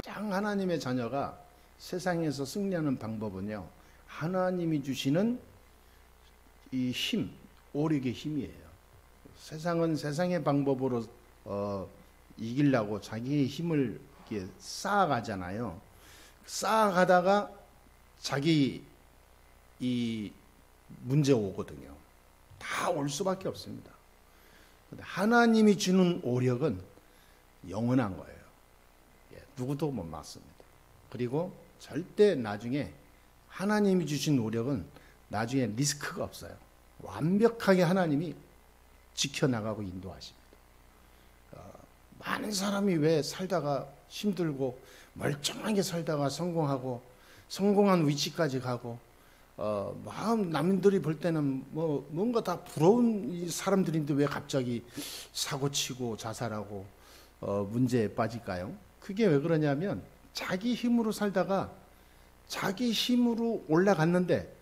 장 하나님의 자녀가 세상에서 승리하는 방법은요, 하나님이 주시는 이 힘, 오력의 힘이에요. 세상은 세상의 방법으로 이기려고 자기의 힘을 이렇게 쌓아가잖아요. 쌓아가다가 자기 이 문제 오거든요. 다 올 수밖에 없습니다. 근데 하나님이 주는 오력은 영원한 거예요. 누구도 못 막습니다. 그리고 절대 나중에 하나님이 주신 오력은 나중에 리스크가 없어요. 완벽하게 하나님이 지켜나가고 인도하십니다. 많은 사람이 왜 살다가 힘들고 멀쩡하게 살다가 성공하고 성공한 위치까지 가고 남들이 볼 때는 뭐 뭔가 다 부러운 사람들인데 왜 갑자기 사고치고 자살하고 문제에 빠질까요? 그게 왜 그러냐면 자기 힘으로 살다가 자기 힘으로 올라갔는데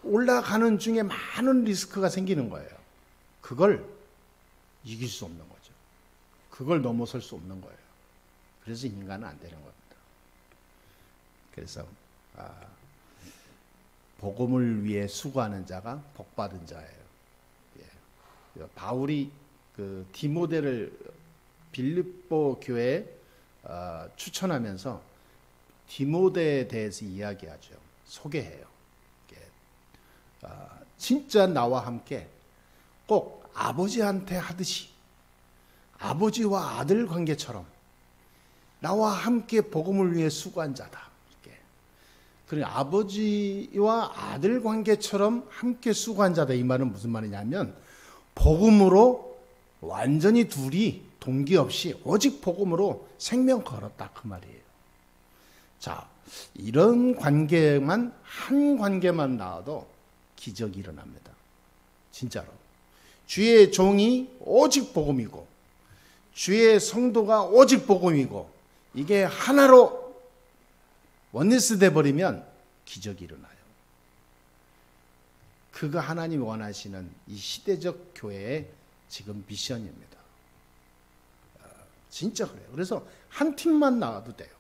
올라가는 중에 많은 리스크가 생기는 거예요. 그걸 이길 수 없는 거죠. 그걸 넘어설 수 없는 거예요. 그래서 인간은 안 되는 겁니다. 그래서 복음을 위해 수고하는 자가 복받은 자예요. 예. 바울이 그 디모데를 빌립보 교회에 추천하면서 디모데에 대해서 이야기하죠. 소개해요. 진짜 나와 함께 꼭 아버지한테 하듯이 아버지와 아들 관계처럼 나와 함께 복음을 위해 수고한 자다. 그리고 아버지와 아들 관계처럼 함께 수고한 자다. 이 말은 무슨 말이냐면 복음으로 완전히 둘이 동기 없이 오직 복음으로 생명 걸었다. 그 말이에요. 자, 이런 관계만 한 관계만 나와도 기적이 일어납니다. 진짜로. 주의 종이 오직 복음이고 주의 성도가 오직 복음이고 이게 하나로 원리스 돼버리면 기적이 일어나요. 그가 하나님이 원하시는 이 시대적 교회의 지금 미션입니다. 진짜 그래요. 그래서 한 팀만 나와도 돼요.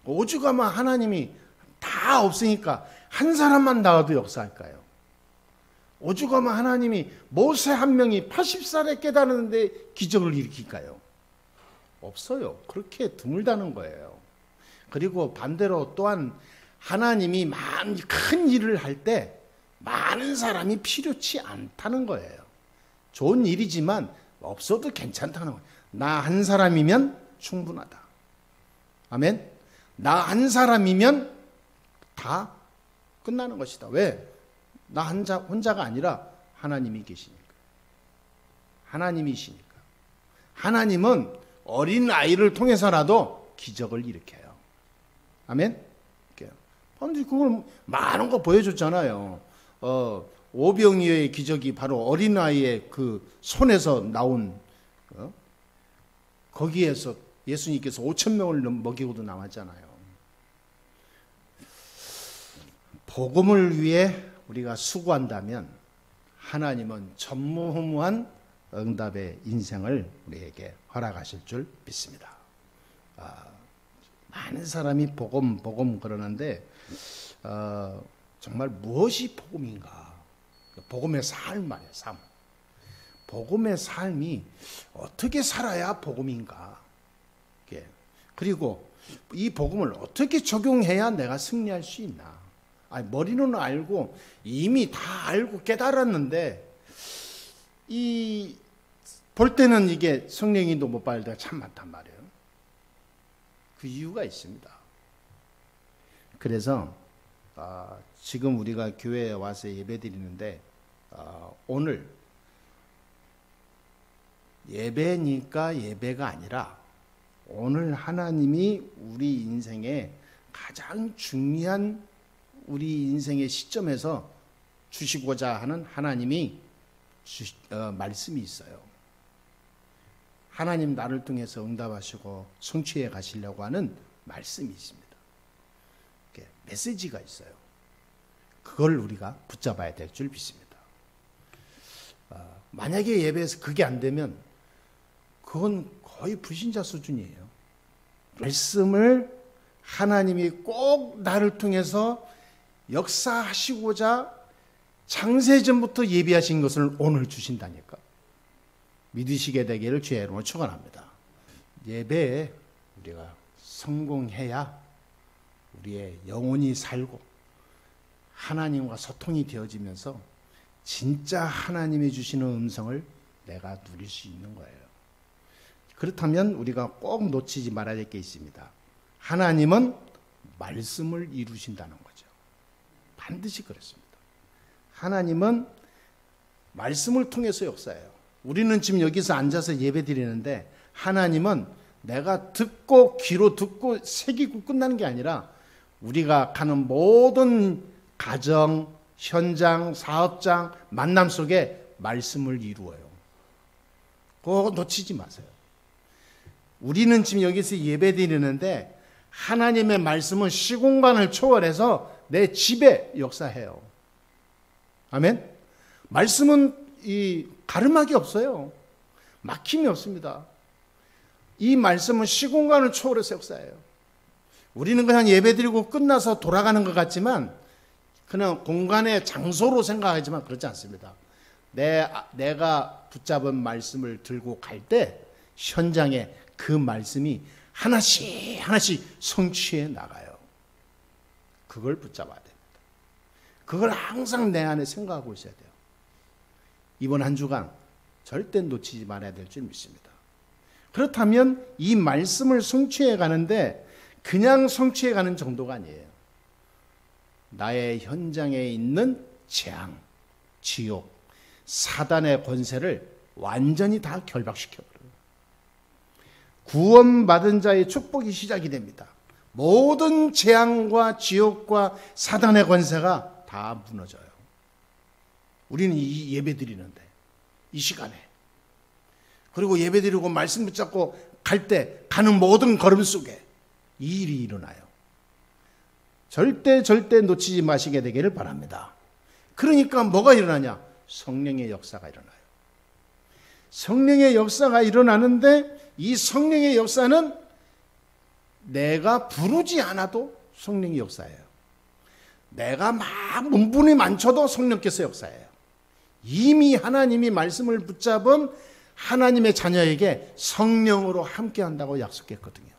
오죽하면 하나님이 다 없으니까 한 사람만 나와도 역사할까요? 오죽하면 하나님이 모세 한 명이 80살에 깨달았는데 기적을 일으킬까요? 없어요. 그렇게 드물다는 거예요. 그리고 반대로 또한 하나님이 큰 일을 할 때 많은 사람이 필요치 않다는 거예요. 좋은 일이지만 없어도 괜찮다는 거예요. 나 한 사람이면 충분하다. 아멘? 나 한 사람이면 다 끝나는 것이다. 왜? 나 혼자가 아니라 하나님이 계시니까. 하나님이시니까. 하나님은 어린 아이를 통해서라도 기적을 일으켜요. 아멘? 근데 그걸 많은 거 보여줬잖아요. 오병이어의 기적이 바로 어린아이의 그 손에서 나온 거기에서 예수님께서 5,000명을 먹이고도 나왔잖아요. 복음을 위해 우리가 수고한다면 하나님은 전무후무한 응답의 인생을 우리에게 허락하실 줄 믿습니다. 많은 사람이 복음 그러는데 정말 무엇이 복음인가? 복음의 삶 말이에요. 삶. 복음의 삶이 어떻게 살아야 복음인가? 그리고 이 복음을 어떻게 적용해야 내가 승리할 수 있나? 머리는 알고 이미 다 알고 깨달았는데 볼 때는 이게 성령님도 못 받을 때가 참 많단 말이에요. 그 이유가 있습니다. 그래서 지금 우리가 교회에 와서 예배드리는데 오늘 예배니까 예배가 아니라 오늘 하나님이 우리 인생의 가장 중요한 우리 인생의 시점에서 주시고자 하는 하나님이 말씀이 있어요. 하나님 나를 통해서 응답하시고 성취해 가시려고 하는 말씀이 있습니다. 메시지가 있어요. 그걸 우리가 붙잡아야 될 줄 믿습니다. 만약에 예배에서 그게 안 되면 그건 거의 불신자 수준이에요. 말씀을 하나님이 꼭 나를 통해서 역사하시고자 창세전부터 예비하신 것을 오늘 주신다니까. 믿으시게 되기를 주의 이름으로 축원합니다. 예배에 우리가 성공해야 우리의 영혼이 살고 하나님과 소통이 되어지면서 진짜 하나님이 주시는 음성을 내가 누릴 수 있는 거예요. 그렇다면 우리가 꼭 놓치지 말아야 될 게 있습니다. 하나님은 말씀을 이루신다는 거죠. 반드시 그렇습니다. 하나님은 말씀을 통해서 역사해요. 우리는 지금 여기서 앉아서 예배 드리는데 하나님은 내가 듣고 귀로 듣고 새기고 끝나는 게 아니라 우리가 가는 모든 가정, 현장, 사업장, 만남 속에 말씀을 이루어요. 그거 놓치지 마세요. 우리는 지금 여기서 예배 드리는데 하나님의 말씀은 시공간을 초월해서 내 집에 역사해요. 아멘? 말씀은 이 가름막이 없어요. 막힘이 없습니다. 이 말씀은 시공간을 초월해서 역사해요. 우리는 그냥 예배드리고 끝나서 돌아가는 것 같지만 그냥 공간의 장소로 생각하지만 그렇지 않습니다. 내가 붙잡은 말씀을 들고 갈 때 현장에 그 말씀이 하나씩 하나씩 성취해 나가요. 그걸 붙잡아야 됩니다. 그걸 항상 내 안에 생각하고 있어야 돼요. 이번 한 주간 절대 놓치지 말아야 될 줄 믿습니다. 그렇다면 이 말씀을 성취해 가는데 그냥 성취해 가는 정도가 아니에요. 나의 현장에 있는 재앙, 지옥, 사단의 권세를 완전히 다 결박시켜버려요. 구원받은 자의 축복이 시작이 됩니다. 모든 재앙과 지옥과 사단의 권세가 다 무너져요. 우리는 이 예배 드리는데 이 시간에 그리고 예배 드리고 말씀 붙잡고 갈 때 가는 모든 걸음 속에 이 일이 일어나요. 절대 놓치지 마시게 되기를 바랍니다. 그러니까 뭐가 일어나냐? 성령의 역사가 일어나요. 성령의 역사가 일어나는데 이 성령의 역사는 내가 부르지 않아도 성령의 역사예요. 내가 막 문분이 많쳐도 성령께서 역사예요. 이미 하나님이 말씀을 붙잡은 하나님의 자녀에게 성령으로 함께한다고 약속했거든요.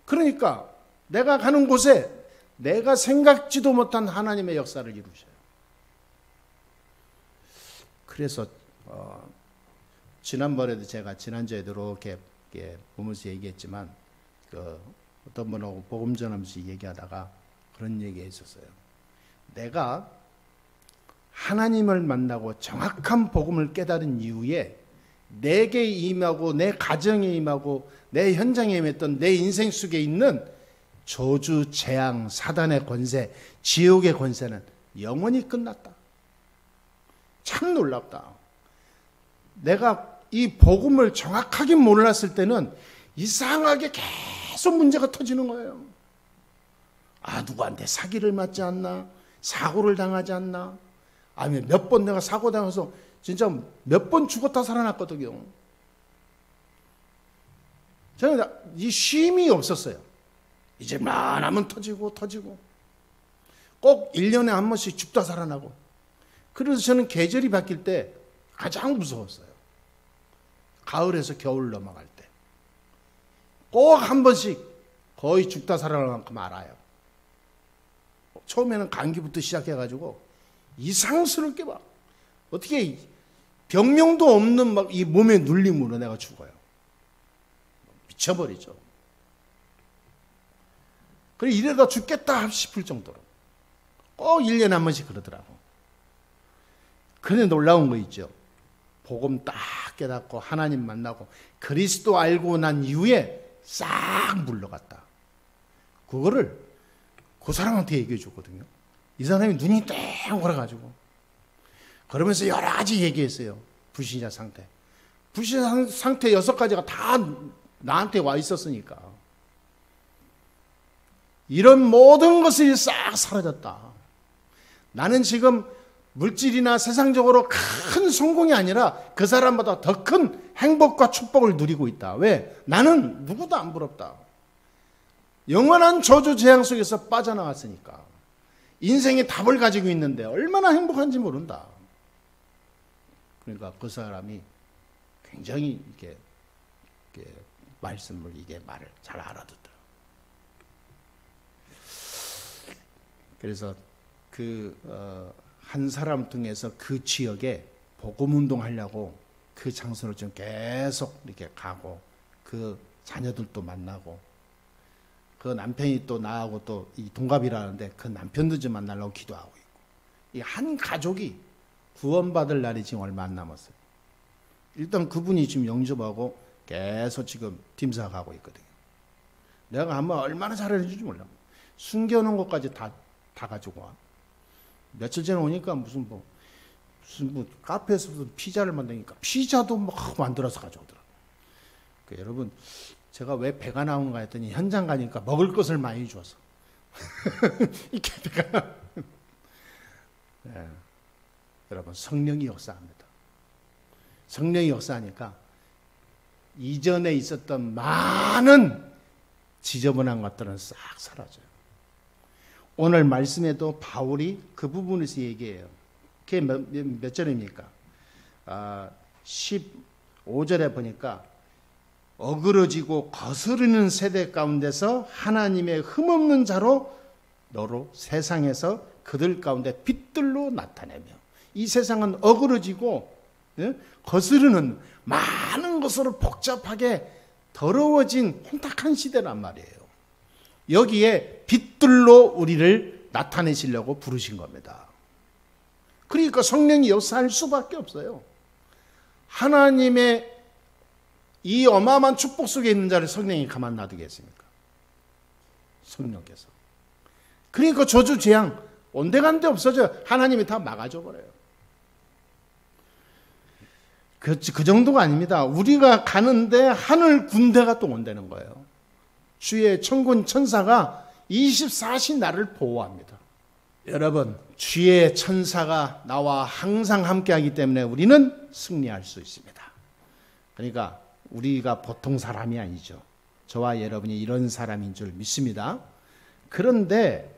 그러니까 내가 가는 곳에 내가 생각지도 못한 하나님의 역사를 이루셔요. 그래서 지난번에도 제가 지난주에도 이렇게 보면서 얘기했지만 어떤 분하고 복음 전하면서 얘기하다가 그런 얘기 했었어요. 내가 하나님을 만나고 정확한 복음을 깨달은 이후에 내게 임하고 내 가정에 임하고 내 현장에 임했던 내 인생 속에 있는 저주, 재앙, 사단의 권세, 지옥의 권세는 영원히 끝났다. 참 놀랍다. 내가 이 복음을 정확하게 몰랐을 때는 이상하게 계속 문제가 터지는 거예요. 아, 누구한테 사기를 맞지 않나? 사고를 당하지 않나? 아니면 몇 번 내가 사고 당해서 진짜 몇 번 죽었다 살아났거든요. 저는 이 쉼이 없었어요. 이제 만하면 터지고 꼭 1년에 한 번씩 죽다 살아나고. 그래서 저는 계절이 바뀔 때 가장 무서웠어요. 가을에서 겨울 넘어갈 때 꼭 한 번씩 거의 죽다 살아날 만큼 알아요. 처음에는 감기부터 시작해가지고 이상스럽게 막 어떻게 병명도 없는 막 이 몸의 눌림으로 내가 죽어요. 미쳐버리죠. 그래 이러다 죽겠다 싶을 정도로 꼭 1년에 한 번씩 그러더라고. 그런데 놀라운 거 있죠. 복음 딱 깨닫고 하나님 만나고 그리스도 알고 난 이후에 싹 물러갔다. 그거를 그 사람한테 얘기해 줬거든요. 이 사람이 눈이 땡 걸어가지고 그러면서 여러 가지 얘기했어요. 불신자 상태. 불신자 상태 6가지가 다 나한테 와 있었으니까 이런 모든 것이 싹 사라졌다. 나는 지금 물질이나 세상적으로 큰 성공이 아니라 그 사람보다 더 큰 행복과 축복을 누리고 있다. 왜? 나는 누구도 안 부럽다. 영원한 저주 재앙 속에서 빠져나왔으니까. 인생의 답을 가지고 있는데 얼마나 행복한지 모른다. 그러니까 그 사람이 굉장히 이렇게 말씀을 말을 잘 알아듣더라. 그래서 한 사람 통해서 그 지역에 복음 운동하려고 그 장소를 좀 계속 이렇게 가고 그 자녀들도 만나고 그 남편이 또 나하고 또 이 동갑이라는데 그 남편도 좀 만나려고 기도하고 있고 이 한 가족이 구원받을 날이 지금 얼마 안 남았어요. 일단 그분이 지금 영접하고 계속 지금 팀사 가고 있거든요. 내가 한번 얼마나 잘해줄지 몰라. 숨겨놓은 것까지 다 가지고 와. 며칠 전에 오니까 무슨 카페에서 피자를 만드니까 피자도 막 만들어서 가져오더라. 여러분, 제가 왜 배가 나오는가 했더니 현장 가니까 먹을 것을 많이 줘서 이렇게 배가 네. 여러분, 성령이 역사합니다. 성령이 역사하니까 이전에 있었던 많은 지저분한 것들은 싹 사라져요. 오늘 말씀에도 바울이 그 부분에서 얘기해요. 그게 몇 절입니까? 15절에 보니까 어그러지고 거스르는 세대 가운데서 하나님의 흠없는 자로 너로 세상에서 그들 가운데 빛들로 나타내며, 이 세상은 어그러지고 거스르는 많은 것으로 복잡하게 더러워진 혼탁한 시대란 말이에요. 여기에 빛들로 우리를 나타내시려고 부르신 겁니다. 그러니까 성령이 역사할 수밖에 없어요. 하나님의 이 어마어마한 축복 속에 있는 자를 성령이 가만 놔두겠습니까? 성령께서. 그러니까 저주 재앙 온데간데 없어져요. 하나님이 다 막아줘 버려요. 그 정도가 아닙니다. 우리가 가는데 하늘 군대가 또 온다는 거예요. 주의 천군 천사가 24시 나를 보호합니다. 여러분, 주의 천사가 나와 항상 함께하기 때문에 우리는 승리할 수 있습니다. 그러니까 우리가 보통 사람이 아니죠. 저와 여러분이 이런 사람인 줄 믿습니다. 그런데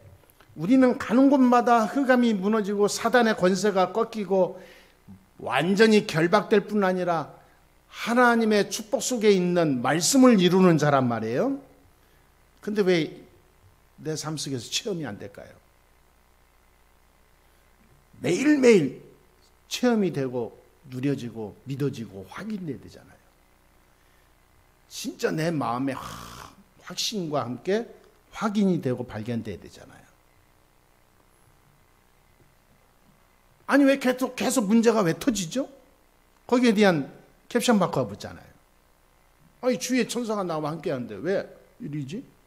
우리는 가는 곳마다 흑암이 무너지고 사단의 권세가 꺾이고 완전히 결박될 뿐 아니라 하나님의 축복 속에 있는 말씀을 이루는 자란 말이에요. 근데 왜 내 삶 속에서 체험이 안 될까요? 매일매일 체험이 되고 누려지고 믿어지고 확인돼야 되잖아요. 진짜 내 마음의 확신과 함께 확인이 되고 발견돼야 되잖아요. 아니 왜 계속 문제가 왜 터지죠? 거기에 대한 캡션 마크가 붙잖아요. 아니 주의 천사가 나와 함께 하는데 왜 이러지?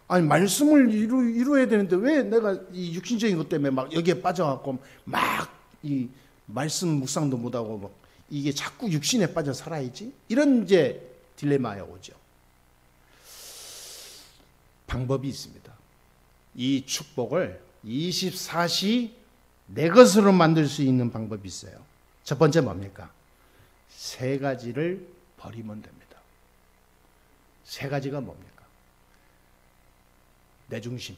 아니 말씀을 이루어야 되는데 왜 내가 이 육신적인 것 때문에 막 여기에 빠져갖고 막 이 말씀 묵상도 못하고 막 이게 자꾸 육신에 빠져 살아야지? 이런 이제 딜레마에 오죠. 방법이 있습니다. 이 축복을 24시 내 것으로 만들 수 있는 방법이 있어요. 첫 번째 뭡니까? 세 가지를 버리면 됩니다. 세 가지가 뭡니까? 내 중심,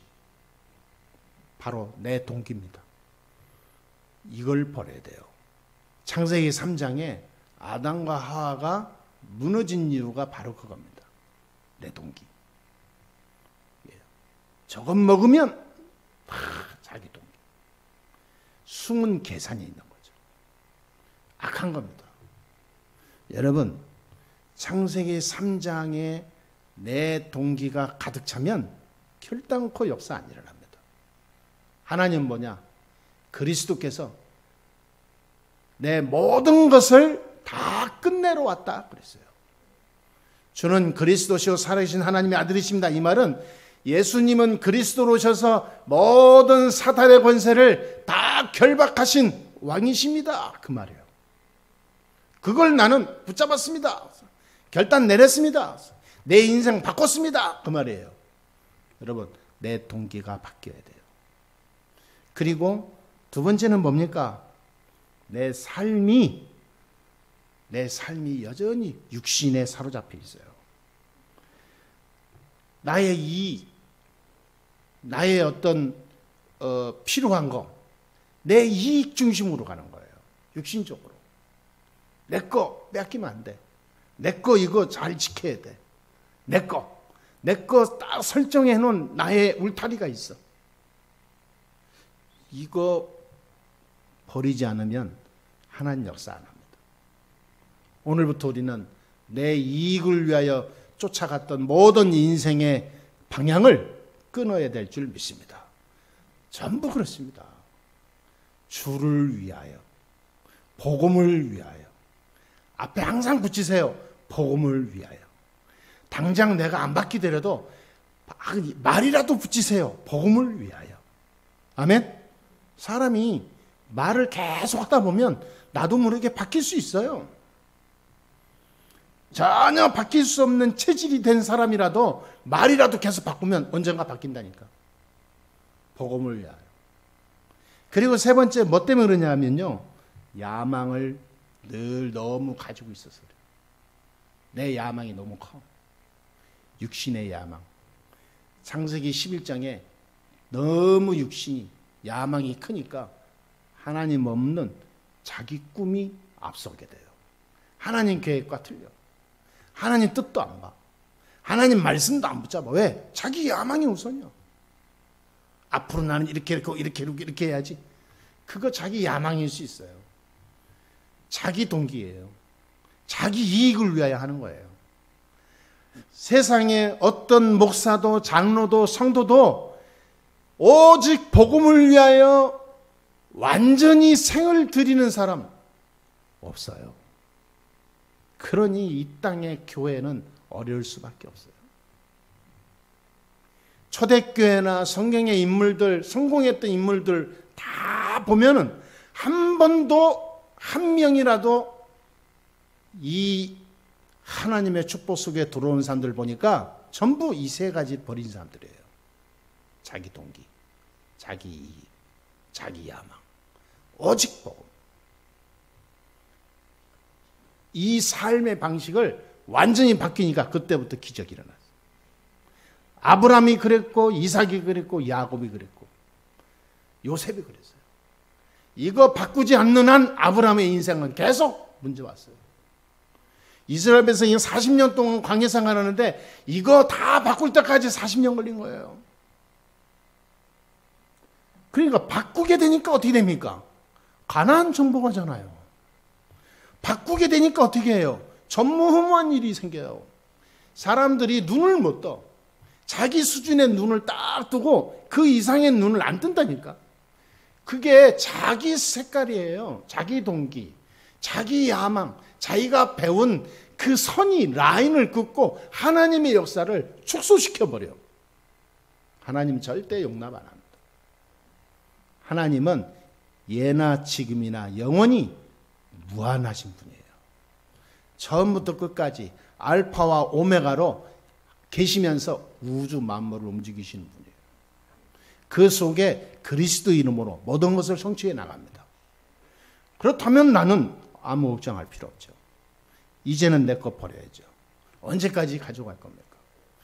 바로 내 동기입니다. 이걸 버려야 돼요. 창세기 3장에 아담과 하와가 무너진 이유가 바로 그겁니다. 내 동기. 저것 먹으면 자기 동기. 숨은 계산이 있는 거죠. 악한 겁니다. 여러분, 창세기 3장에 내 동기가 가득 차면 결단코 역사 안 일어납니다. 하나님은 뭐냐? 그리스도께서 내 모든 것을 다 끝내러 왔다 그랬어요. 주는 그리스도시요 살아계신 하나님의 아들이십니다. 이 말은 예수님은 그리스도로 오셔서 모든 사탄의 권세를 다 결박하신 왕이십니다. 그 말이에요. 그걸 나는 붙잡았습니다. 결단 내렸습니다. 내 인생 바꿨습니다. 그 말이에요. 여러분, 내 동기가 바뀌어야 돼요. 그리고 두 번째는 뭡니까? 내 삶이 여전히 육신에 사로잡혀 있어요. 나의 이익, 나의 어떤 필요한 거, 내 이익 중심으로 가는 거예요. 육신적으로. 내 거 뺏기면 안 돼. 내 거 이거 잘 지켜야 돼. 내 거 딱 설정해 놓은 나의 울타리가 있어. 이거 버리지 않으면 하나님 역사 안 합니다. 오늘부터 우리는 내 이익을 위하여 쫓아갔던 모든 인생의 방향을 끊어야 될 줄 믿습니다. 전부 그렇습니다. 주를 위하여, 복음을 위하여. 앞에 항상 붙이세요. 복음을 위하여. 당장 내가 안 받기더라도 말이라도 붙이세요. 복음을 위하여. 아멘? 사람이 말을 계속 하다 보면 나도 모르게 바뀔 수 있어요. 전혀 바뀔 수 없는 체질이 된 사람이라도 말이라도 계속 바꾸면 언젠가 바뀐다니까. 복음을 위하여. 그리고 세 번째 뭐 때문에 그러냐 하면요. 야망을 늘 너무 가지고 있어서 그래요. 내 야망이 너무 커. 육신의 야망. 창세기 11장에 너무 육신이 야망이 크니까 하나님 없는 자기 꿈이 앞서게 돼요. 하나님 계획과 틀려. 하나님 뜻도 안 봐. 하나님 말씀도 안 붙잡아. 왜? 자기 야망이 우선이야. 앞으로 나는 이렇게 해야지. 그거 자기 야망일 수 있어요. 자기 동기예요. 자기 이익을 위하여 하는 거예요. 세상에 어떤 목사도 장로도 성도도 오직 복음을 위하여 완전히 생을 드리는 사람 없어요. 그러니 이 땅의 교회는 어려울 수밖에 없어요. 초대교회나 성경의 인물들, 성공했던 인물들 다 보면은 한 번도 한 명이라도 이 하나님의 축복 속에 들어온 사람들 보니까 전부 이 세 가지 버린 사람들이에요. 자기 동기, 자기 이익, 자기 야망, 오직 복음. 이 삶의 방식을 완전히 바뀌니까 그때부터 기적이 일어났어요. 아브라함이 그랬고 이삭이 그랬고 야곱이 그랬고 요셉이 그랬어요. 이거 바꾸지 않는 한 아브라함의 인생은 계속 문제 왔어요. 이스라엘 백성이 40년 동안 광야 생활하는데 이거 다 바꿀 때까지 40년 걸린 거예요. 그러니까 바꾸게 되니까 어떻게 됩니까? 가나안 정복하잖아요. 바꾸게 되니까 어떻게 해요? 전무후무한 일이 생겨요. 사람들이 눈을 못 떠. 자기 수준의 눈을 딱 뜨고 그 이상의 눈을 안 뜬다니까. 그게 자기 색깔이에요. 자기 동기, 자기 야망, 자기가 배운 그 선이 라인을 긋고 하나님의 역사를 축소시켜버려. 하나님 절대 용납 안 합니다. 하나님은 예나 지금이나 영원히 무한하신 분이에요. 처음부터 끝까지 알파와 오메가로 계시면서 우주 만물을 움직이시는 분이에요. 그 속에 그리스도 이름으로 모든 것을 성취해 나갑니다. 그렇다면 나는 아무 걱정할 필요 없죠. 이제는 내 것 버려야죠. 언제까지 가져갈 겁니까?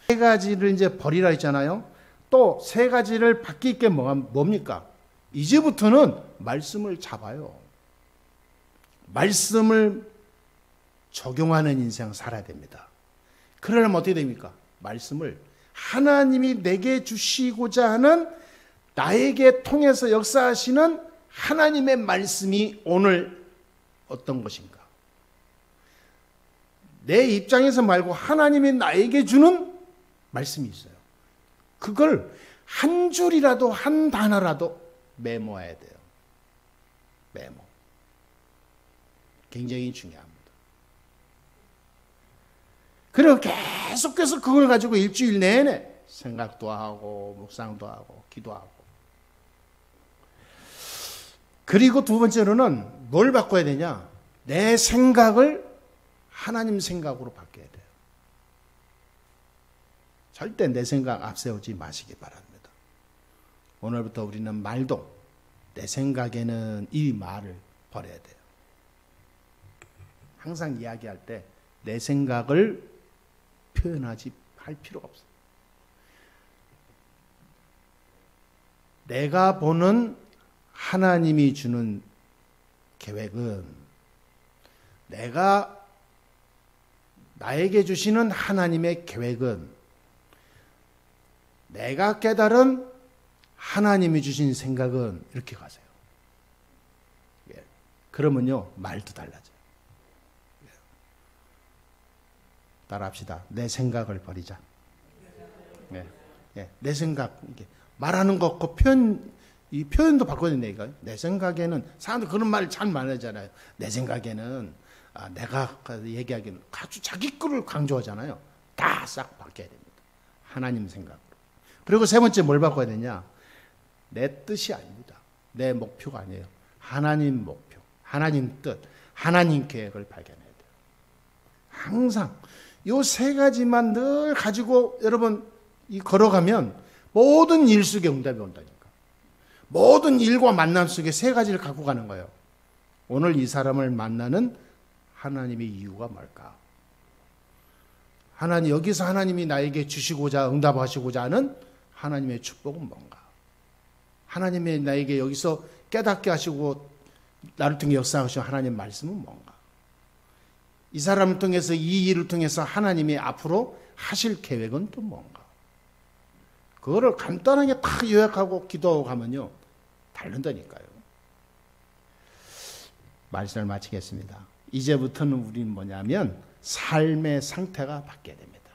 세 가지를 이제 버리라 했잖아요. 또 세 가지를 바뀔 게 뭡니까? 이제부터는 말씀을 잡아요. 말씀을 적용하는 인생 살아야 됩니다. 그러려면 어떻게 됩니까? 말씀을 하나님이 내게 주시고자 하는 나에게 통해서 역사하시는 하나님의 말씀이 오늘 어떤 것인가? 내 입장에서 말고 하나님이 나에게 주는 말씀이 있어요. 그걸 한 줄이라도 한 단어라도 메모해야 돼요. 메모. 굉장히 중요합니다. 그리고 계속해서 그걸 가지고 일주일 내내 생각도 하고 묵상도 하고 기도하고. 그리고 두 번째로는 뭘 바꿔야 되냐? 내 생각을 하나님 생각으로 바꿔야 돼요. 절대 내 생각 앞세우지 마시기 바랍니다. 오늘부터 우리는 말도 내 생각에는 이 말을 버려야 돼요. 항상 이야기할 때 내 생각을 표현하지 할 필요가 없어요. 내가 보는 하나님이 주는 계획은, 내가 나에게 주시는 하나님의 계획은, 내가 깨달은 하나님이 주신 생각은, 이렇게 가세요. 예. 그러면요 말도 달라져요. 예. 따라합시다. 내 생각을 버리자. 예. 예. 내 생각, 이게 말하는 거 그 이 표현도 바꿔야 된다니까요. 내 생각에는, 사람들 그런 말 잘 말하잖아요. 내 생각에는, 내가 얘기하기는 아주 자기 거를 강조하잖아요. 다 싹 바뀌어야 됩니다. 하나님 생각으로. 그리고 세 번째 뭘 바꿔야 되냐? 내 뜻이 아닙니다. 내 목표가 아니에요. 하나님 목표, 하나님 뜻, 하나님 계획을 발견해야 돼요. 항상 이 세 가지만 늘 가지고 여러분 걸어가면 모든 일 속에 응답이 온다니까. 모든 일과 만남 속에 세 가지를 갖고 가는 거예요. 오늘 이 사람을 만나는 하나님의 이유가 뭘까? 여기서 하나님이 나에게 주시고자, 응답하시고자 하는 하나님의 축복은 뭔가? 하나님의 나에게 여기서 깨닫게 하시고 나를 통해 역사하시는 하나님의 말씀은 뭔가? 이 사람을 통해서, 이 일을 통해서 하나님이 앞으로 하실 계획은 또 뭔가? 그거를 간단하게 다 요약하고 기도하고 가면요 다른다니까요. 말씀을 마치겠습니다. 이제부터는 우리는 뭐냐면 삶의 상태가 바뀌어야 됩니다.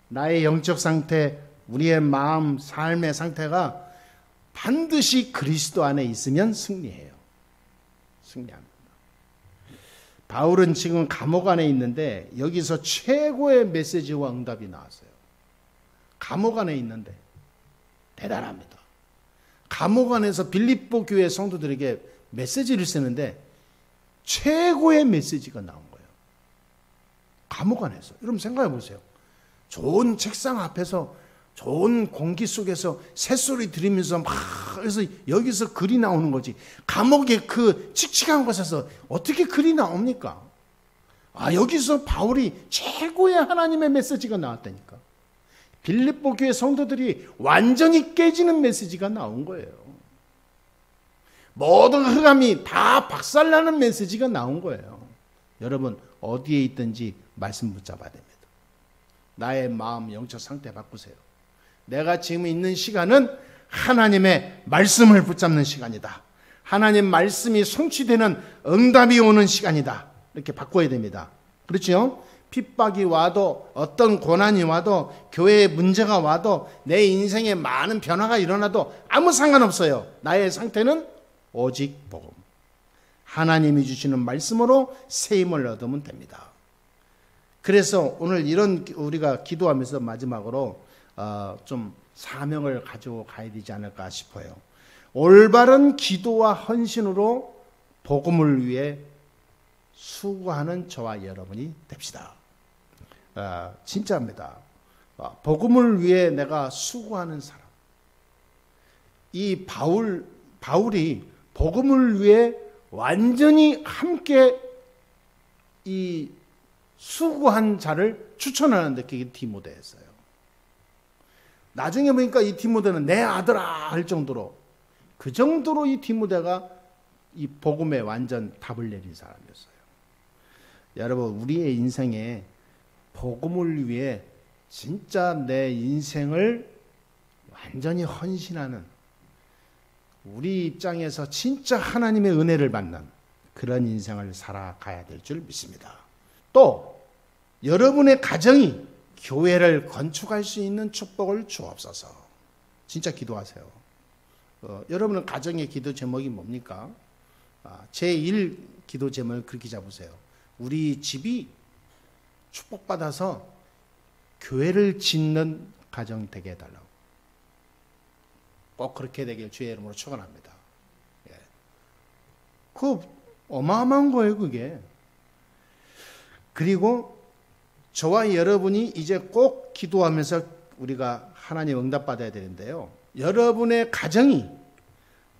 나의 영적 상태, 우리의 마음, 삶의 상태가 반드시 그리스도 안에 있으면 승리해요. 승리합니다. 바울은 지금 감옥 안에 있는데 여기서 최고의 메시지와 응답이 나왔어요. 감옥 안에 있는데 대단합니다. 감옥 안에서 빌립보 교회 성도들에게 메시지를 쓰는데 최고의 메시지가 나온 거예요. 감옥 안에서. 여러분 생각해 보세요. 좋은 책상 앞에서 좋은 공기 속에서 새소리 들으면서 막 그래서 여기서 글이 나오는 거지. 감옥의 그 칙칙한 곳에서 어떻게 글이 나옵니까? 여기서 바울이 최고의 하나님의 메시지가 나왔다니까. 빌립보 교회 성도들이 완전히 깨지는 메시지가 나온 거예요. 모든 흑암이 다 박살나는 메시지가 나온 거예요. 여러분 어디에 있든지 말씀 붙잡아야 됩니다. 나의 마음 영적 상태 바꾸세요. 내가 지금 있는 시간은 하나님의 말씀을 붙잡는 시간이다. 하나님 말씀이 성취되는 응답이 오는 시간이다. 이렇게 바꿔야 됩니다. 그렇죠? 핍박이 와도 어떤 고난이 와도 교회에 문제가 와도 내 인생에 많은 변화가 일어나도 아무 상관없어요. 나의 상태는 오직 복음. 하나님이 주시는 말씀으로 새 힘을 얻으면 됩니다. 그래서 오늘 이런 우리가 기도하면서 마지막으로 좀 사명을 가지고 가야 되지 않을까 싶어요. 올바른 기도와 헌신으로 복음을 위해 수고하는 저와 여러분이 됩시다. 진짜입니다. 복음을 위해 내가 수고하는 사람. 이 바울이 복음을 위해 완전히 함께 이 수고한 자를 추천하는데 그게 디모데였어요. 나중에 보니까 이 디모데는 내 아들아 할 정도로 그 정도로 이 디모데가 이 복음에 완전 답을 내린 사람이었어요. 여러분 우리의 인생에 복음을 위해 진짜 내 인생을 완전히 헌신하는 우리 입장에서 진짜 하나님의 은혜를 받는 그런 인생을 살아가야 될 줄 믿습니다. 또 여러분의 가정이 교회를 건축할 수 있는 축복을 주옵소서. 진짜 기도하세요. 여러분은 가정의 기도 제목이 뭡니까? 제1 기도 제목을 그렇게 잡으세요. 우리 집이 축복받아서 교회를 짓는 가정 되게 해달라고. 꼭 그렇게 되길 주의 이름으로 축원합니다. 예. 그 어마어마한 거예요, 그게. 그리고 저와 여러분이 이제 꼭 기도하면서 우리가 하나님 응답받아야 되는데요. 여러분의 가정이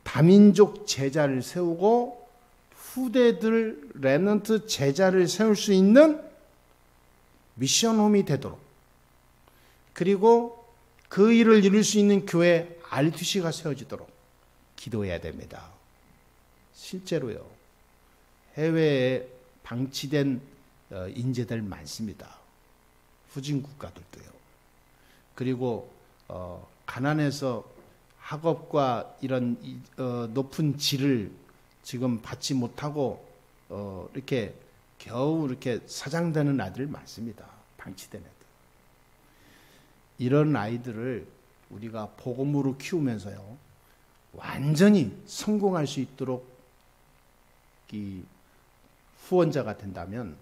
다민족 제자를 세우고 후대들 렘넌트 제자를 세울 수 있는 미션홈이 되도록, 그리고 그 일을 이룰 수 있는 교회 RTC가 세워지도록 기도해야 됩니다. 실제로요, 해외에 방치된 인재들 많습니다. 후진 국가들도요. 그리고 가난해서 학업과 이런 높은 질을 지금 받지 못하고 이렇게 겨우 이렇게 사장되는 아이들 많습니다. 방치된 애들. 이런 아이들을 우리가 복음으로 키우면서요, 완전히 성공할 수 있도록 이 후원자가 된다면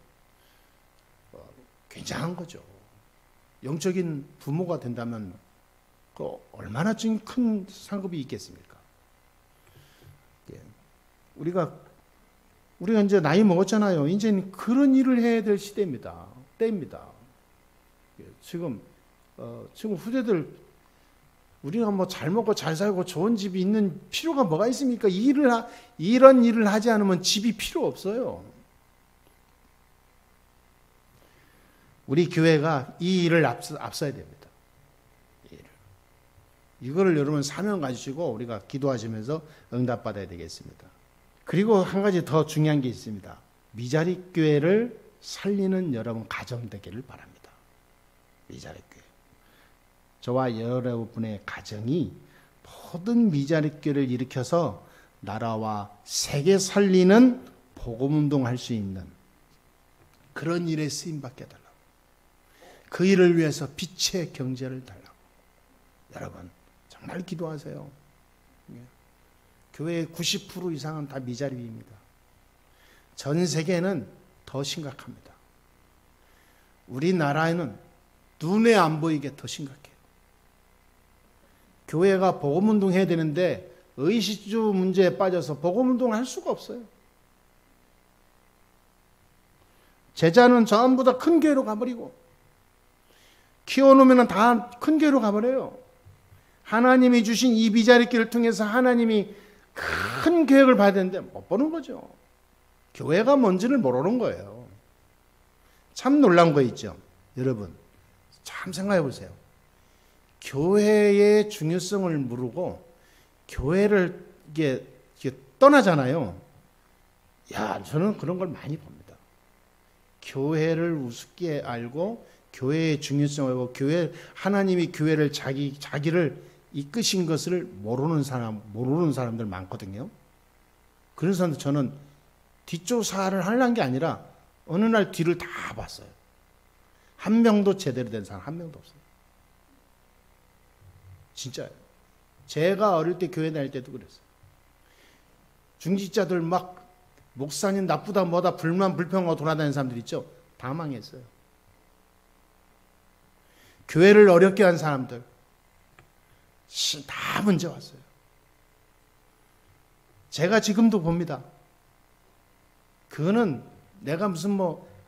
굉장한 거죠. 영적인 부모가 된다면 그 얼마나 지금 큰 상급이 있겠습니까? 우리가 이제 나이 먹었잖아요. 이제는 그런 일을 해야 될 시대입니다. 때입니다. 지금 후대들, 우리가 뭐 잘 먹고 잘 살고 좋은 집이 있는 필요가 뭐가 있습니까? 이런 일을 하지 않으면 집이 필요 없어요. 우리 교회가 이 일을 앞서야 됩니다. 이거를 여러분 사명 가지시고 우리가 기도하시면서 응답받아야 되겠습니다. 그리고 한 가지 더 중요한 게 있습니다. 미자립 교회를 살리는 여러분 가정 되기를 바랍니다. 미자립 교회. 저와 여러분의 가정이 모든 미자립 교회를 일으켜서 나라와 세계 살리는 복음운동 할 수 있는 그런 일에 쓰임받게 해달라고. 그 일을 위해서 빛의 경제를 달라고. 여러분 정말 기도하세요. 교회의 90% 이상은 다 미자립입니다. 전 세계는 더 심각합니다. 우리나라에는 눈에 안 보이게 더 심각해요. 교회가 복음운동 해야 되는데 의식주 문제에 빠져서 복음운동을 할 수가 없어요. 제자는 전부 다 큰 교회로 가버리고 키워놓으면 다 큰 교회로 가버려요. 하나님이 주신 이 미자립교를 통해서 하나님이 큰 계획을 봐야 되는데 못 보는 거죠. 교회가 뭔지를 모르는 거예요. 참 놀라운 거 있죠. 여러분 참 생각해 보세요. 교회의 중요성을 모르고 교회를 이게 떠나잖아요. 저는 그런 걸 많이 봅니다. 교회를 우습게 알고 교회의 중요성을 알고 하나님이 교회를 자기를 이끄신 것을 모르는 사람들 많거든요. 그런 사람들 저는 뒷조사를 하려는 게 아니라 어느 날 뒤를 다 봤어요. 한 명도 제대로 된 사람 한 명도 없어요. 진짜요. 제가 어릴 때 교회 다닐 때도 그랬어요. 중직자들 막 목사님 나쁘다 뭐다 불평하고 돌아다니는 사람들 있죠. 다 망했어요. 교회를 어렵게 한 사람들 다 문제 왔어요. 제가 지금도 봅니다. 그거는 내가 무슨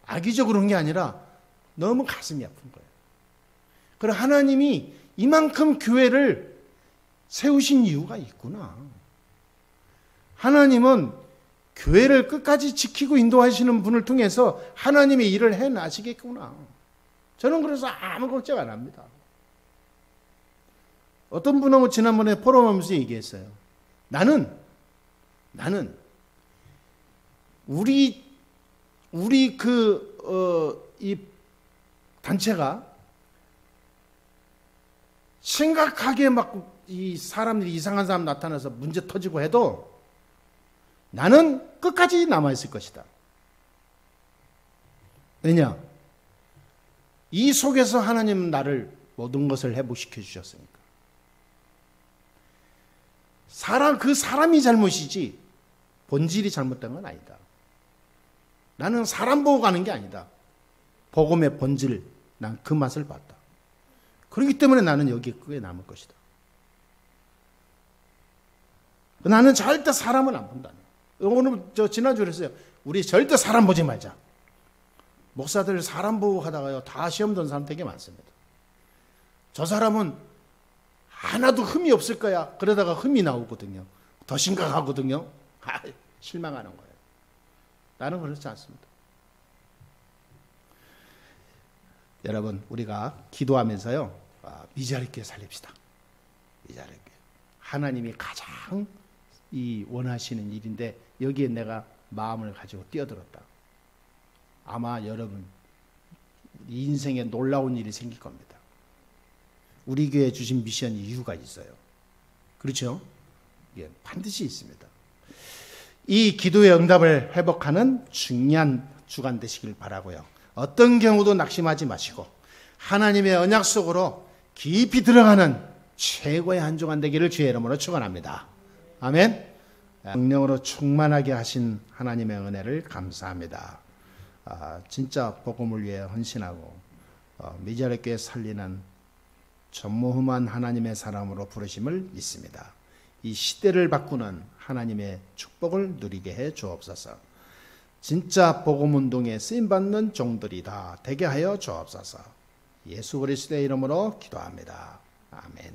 악의적으로 한 게 아니라 너무 가슴이 아픈 거예요. 그리고 하나님이 이만큼 교회를 세우신 이유가 있구나. 하나님은 교회를 끝까지 지키고 인도하시는 분을 통해서 하나님의 일을 해나시겠구나. 저는 그래서 아무 걱정 안 합니다. 어떤 분하고 지난번에 포럼하면서 얘기했어요. 나는 우리 이 단체가 심각하게 막 이 사람들이 이상한 사람 나타나서 문제 터지고 해도 나는 끝까지 남아있을 것이다. 왜냐? 이 속에서 하나님은 나를 모든 것을 회복시켜 주셨으니까. 그 사람이 잘못이지 본질이 잘못된 건 아니다. 나는 사람 보고 가는 게 아니다. 복음의 본질, 난 그 맛을 봤다. 그렇기 때문에 나는 여기에 끄게 남을 것이다. 나는 절대 사람은 안 본다. 오늘 지난주에 그랬어요. 우리 절대 사람 보지 말자. 목사들 사람 보고 하다가요 다 시험 든 사람 되게 많습니다. 저 사람은 하나도 흠이 없을 거야. 그러다가 흠이 나오거든요. 더 심각하거든요. 실망하는 거예요. 나는 그렇지 않습니다. 여러분, 우리가 기도하면서요, 미자립게 살립시다. 미자립게. 하나님이 가장 원하시는 일인데 여기에 내가 마음을 가지고 뛰어들었다. 아마 여러분 인생에 놀라운 일이 생길 겁니다. 우리 교회 주신 미션이 이유가 있어요. 그렇죠? 예, 반드시 있습니다. 이 기도의 응답을 회복하는 중요한 주간 되시길 바라고요. 어떤 경우도 낙심하지 마시고 하나님의 언약 속으로 깊이 들어가는 최고의 한 주간 되기를 주의 이름으로 축원합니다. 아멘. 성령으로 충만하게 하신 하나님의 은혜를 감사합니다. 진짜 복음을 위해 헌신하고 미자립게 살리는 전무후무한 하나님의 사람으로 부르심을 믿습니다. 이 시대를 바꾸는 하나님의 축복을 누리게 해 주옵소서. 진짜 복음운동에 쓰임받는 종들이 다 되게 하여 주옵소서. 예수 그리스도의 이름으로 기도합니다. 아멘.